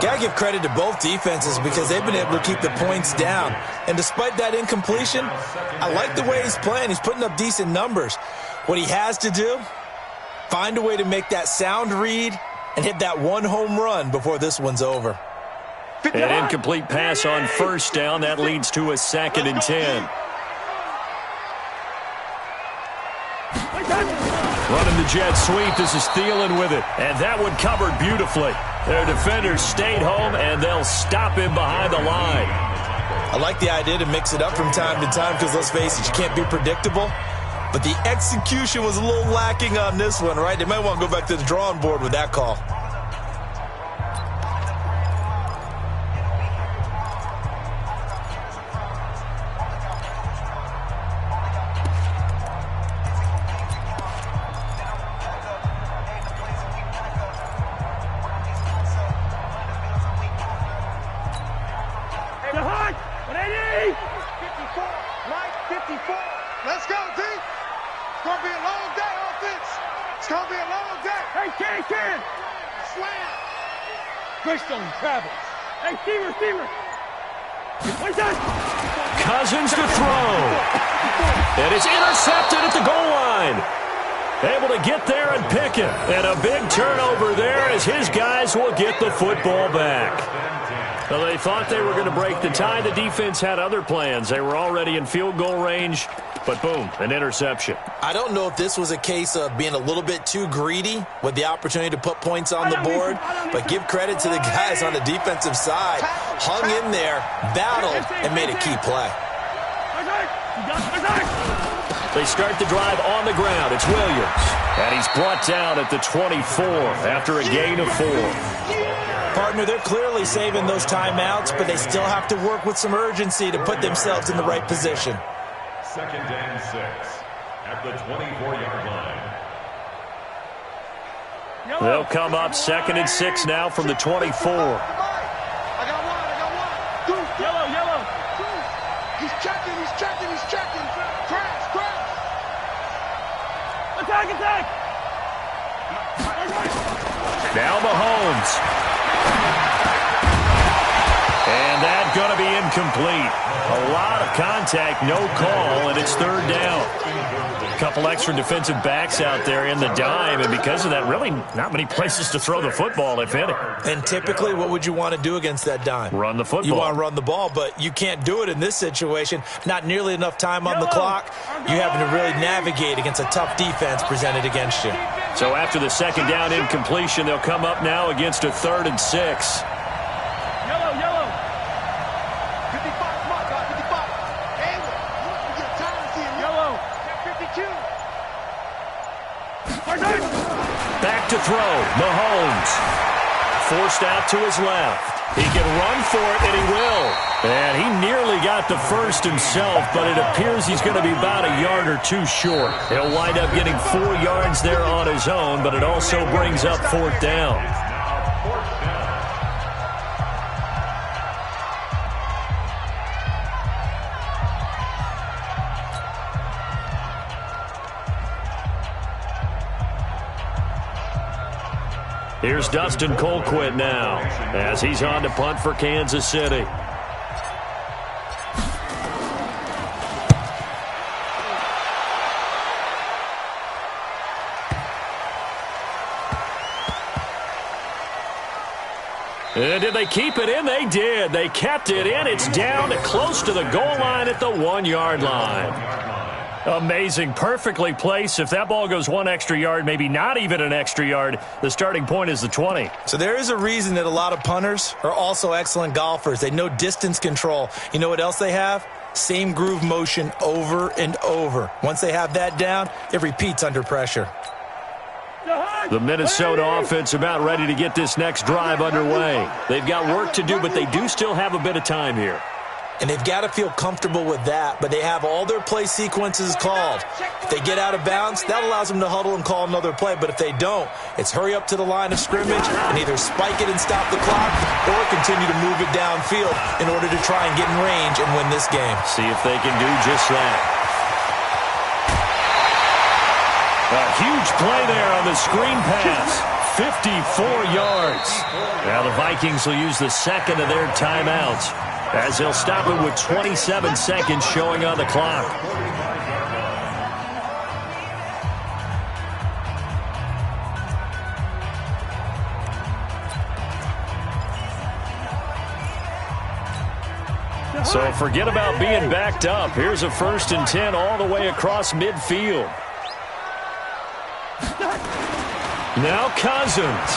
C: Got to give credit to both defenses because they've been able to keep the points down. And despite that incompletion, I like the way he's playing. He's putting up decent numbers. What he has to do, find a way to make that sound read and hit that one home run before this one's over.
A: An incomplete pass on first down. That leads to a 2nd and 10. Running the jet sweep. This is Thielen with it. And that one covered beautifully. Their defenders stayed home, and they'll stop him behind the line.
C: I like the idea to mix it up from time to time because, let's face it, you can't be predictable. But the execution was a little lacking on this one, right? They might want to go back to the drawing board with that call.
B: Let's go, D. It's going to be a long day, offense. It's going to be a long day. Hey, Ken. Slam. Greystone travels. Hey, Steamer.
A: Cousins to throw. And it's intercepted at the goal line. Able to get there and pick it. And a big turnover there as his guys will get the football back.
F: Well, they thought they were going to break the tie. The defense had other plans. They were already in field goal range, but boom, an interception.
C: I don't know if this was a case of being a little bit too greedy with the opportunity to put points on the board, but give credit to the guys on the defensive side. Hung in there, battled, and made a key play.
F: They start the drive on the ground. It's Williams, and he's brought down at the 24 after a gain of 4.
C: Partner, they're clearly saving those timeouts, but they still have to work with some urgency to put themselves in the right position.
D: 2nd and 6 at the 24-yard line.
F: They'll come up 2nd and 6 now from the 24.
E: I got one. Yellow. He's checking. Crash.
B: Attack.
F: Now Mahomes. And that's going to be incomplete. A lot of contact, no call, and it's 3rd down. A couple extra defensive backs out there in the dime, and because of that, really not many places to throw the football, if any.
C: And typically, what would you want to do against that dime?
F: Run the football.
C: You want to run the ball, but you can't do it in this situation. Not nearly enough time on the clock. You're having to really navigate against a tough defense presented against you.
F: So after the 2nd down incompletion, they'll come up now against a 3rd and 6.
B: Yellow.
E: 55, come on, guys, 55. Hey, we get a time to see him.
B: Yellow. 52.
F: Back to throw. Mahomes. Forced out to his left. He can run for it, and he will. And he nearly got the first himself, but it appears he's going to be about a yard or 2 short. He'll wind up getting 4 yards there on his own, but it also brings up 4th down. Here's Dustin Colquitt now as he's on to punt for Kansas City. And did they keep it in? They did. They kept it in. It's down to close to the goal line at the 1-yard line. Amazing. Perfectly placed. If that ball goes 1 extra yard, maybe not even an extra yard, the starting point is the 20.
C: So there is a reason that a lot of punters are also excellent golfers. They know distance control. You know what else they have? Same groove motion over and over. Once they have that down, it repeats under pressure.
F: The Minnesota offense about ready to get this next drive underway. They've got work to do, but they do still have a bit of time here.
C: And they've got to feel comfortable with that, but they have all their play sequences called. If they get out of bounds, that allows them to huddle and call another play. But if they don't, it's hurry up to the line of scrimmage and either spike it and stop the clock or continue to move it downfield in order to try and get in range and win this game.
F: See if they can do just that. A huge play there on the screen pass. 54 yards. Now the Vikings will use the second of their timeouts, as they'll stop it with 27 seconds showing on the clock. So forget about being backed up. Here's a 1st and 10 all the way across midfield. Now Cousins.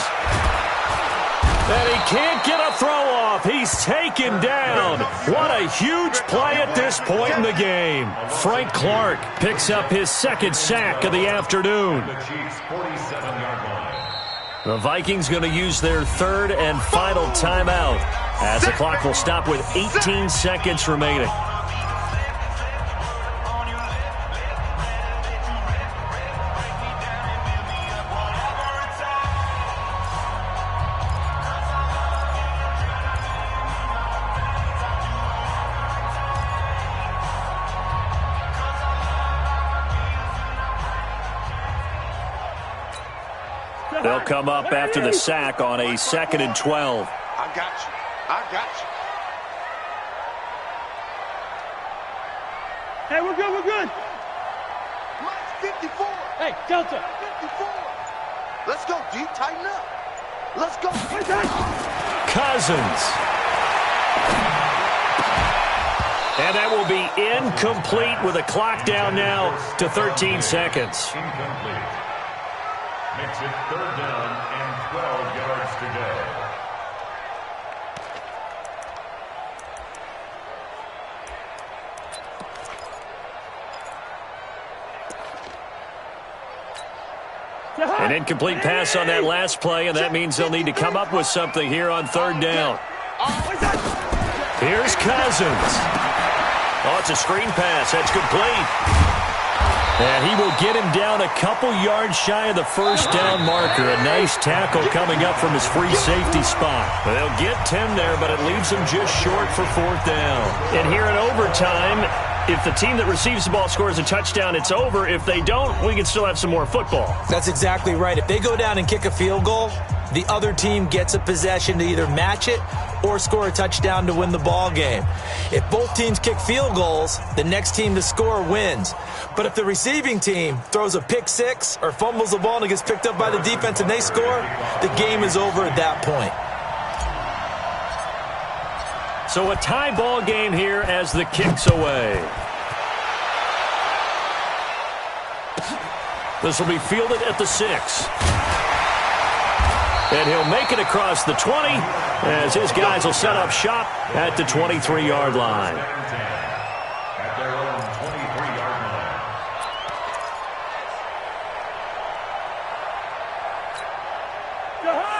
F: And he can't get a throw off. He's taken down. What a huge play at this point in the game. Frank Clark picks up his 2nd sack of the afternoon. The Vikings going to use their 3rd and final timeout, as the clock will stop with 18 seconds remaining. They'll come up after the sack on a 2nd and 12.
E: I got you.
B: Hey, we're good.
E: Let's 54.
B: Hey, Delta.
E: 54. Let's go, D. Tighten up. Let's go.
F: Cousins.
A: And that will be incomplete with a clock down now to 13 seconds.
D: Incomplete. Makes it 3rd down and 12 yards to go.
A: An incomplete pass on that last play, and that means they'll need to come up with something here on 3rd down. Here's Cousins. Oh, it's a screen pass. That's complete. And he will get him down a couple yards shy of the 1st down marker. A nice tackle coming up from his free safety spot. They'll get 10 there, but it leaves them just short for 4th down. And here in overtime, if the team that receives the ball scores a touchdown, it's over. If they don't, we can still have some more football.
C: That's exactly right. If they go down and kick a field goal, the other team gets a possession to either match it or score a touchdown to win the ball game. If both teams kick field goals, the next team to score wins. But if the receiving team throws a pick six or fumbles the ball and it gets picked up by the defense and they score, the game is over at that point.
A: So a tie ball game here as the kick's away. This will be fielded at the 6. And he'll make it across the 20 as his guys will set up shop at the 23-yard line.
D: At their own 23-yard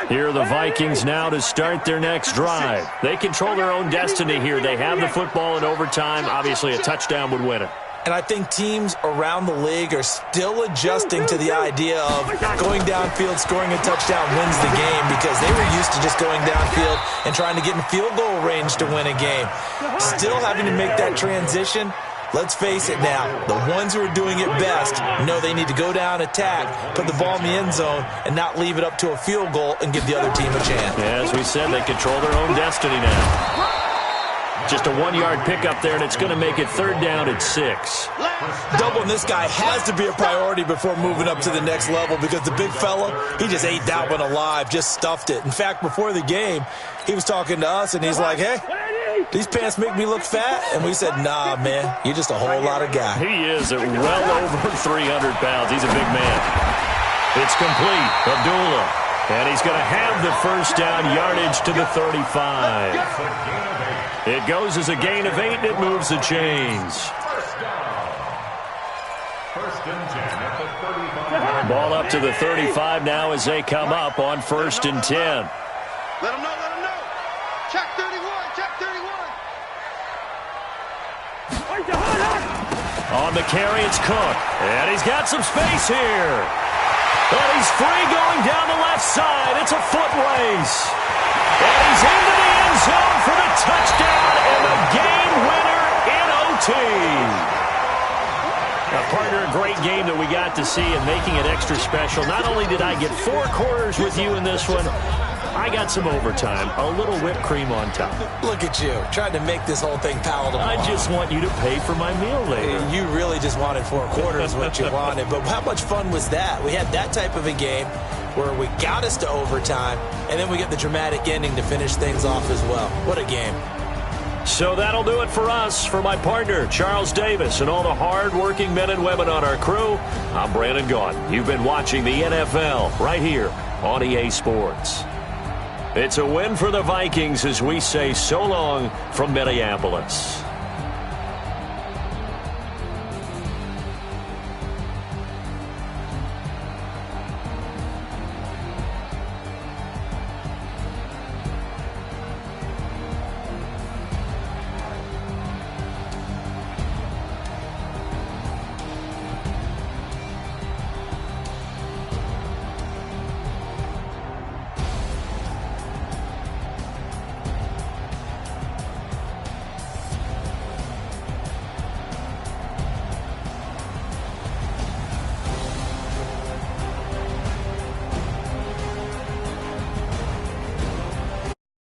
D: line.
A: Here are the Vikings now to start their next drive. They control their own destiny here. They have the football in overtime. Obviously, a touchdown would win it.
C: And I think teams around the league are still adjusting to the idea of going downfield, scoring a touchdown wins the game, because they were used to just going downfield and trying to get in field goal range to win a game. Still having to make that transition. Let's face it now, the ones who are doing it best know they need to go down, attack, put the ball in the end zone, and not leave it up to a field goal and give the other team a chance.
A: Yeah, as we said, they control their own destiny now. Just a 1-yard pickup there, and it's going to make it 3rd down at 6.
C: Doubling this guy has to be a priority before moving up to the next level, because the big fella, he just ate that one alive, just stuffed it. In fact, before the game, he was talking to us, and he's like, hey, these pants make me look fat? And we said, nah, man, you're just a whole lot of guy.
A: He is at well over 300 pounds. He's a big man. It's complete. Abdullah. And he's going to have the 1st down, yardage to the 35. It goes as a gain of 8, and it moves the chains.
D: First and 10 at the 35.
A: Ball up to the 35 now as they come up on 1st and 10.
E: Let them know, let them know. Check 31, check 31.
A: On the carry, it's Cook. And he's got some space here. But he's free going down the left side. It's a foot race. And he's into the end zone for the touchdown and the game winner in OT. Now, partner, a great game that we got to see and making it extra special. Not only did I get 4 quarters with you in this one, I got some overtime, a little whipped cream on top.
C: Look at you, trying to make this whole thing palatable.
A: I just want you to pay for my meal later.
C: You really just wanted 4 quarters what you wanted, but how much fun was that? We had that type of a game where we got us to overtime, and then we get the dramatic ending to finish things off as well. What a game.
A: So that'll do it for us. For my partner, Charles Davis, and all the hard-working men and women on our crew, I'm Brandon Gaudin. You've been watching the NFL right here on EA Sports. It's a win for the Vikings as we say so long from Minneapolis.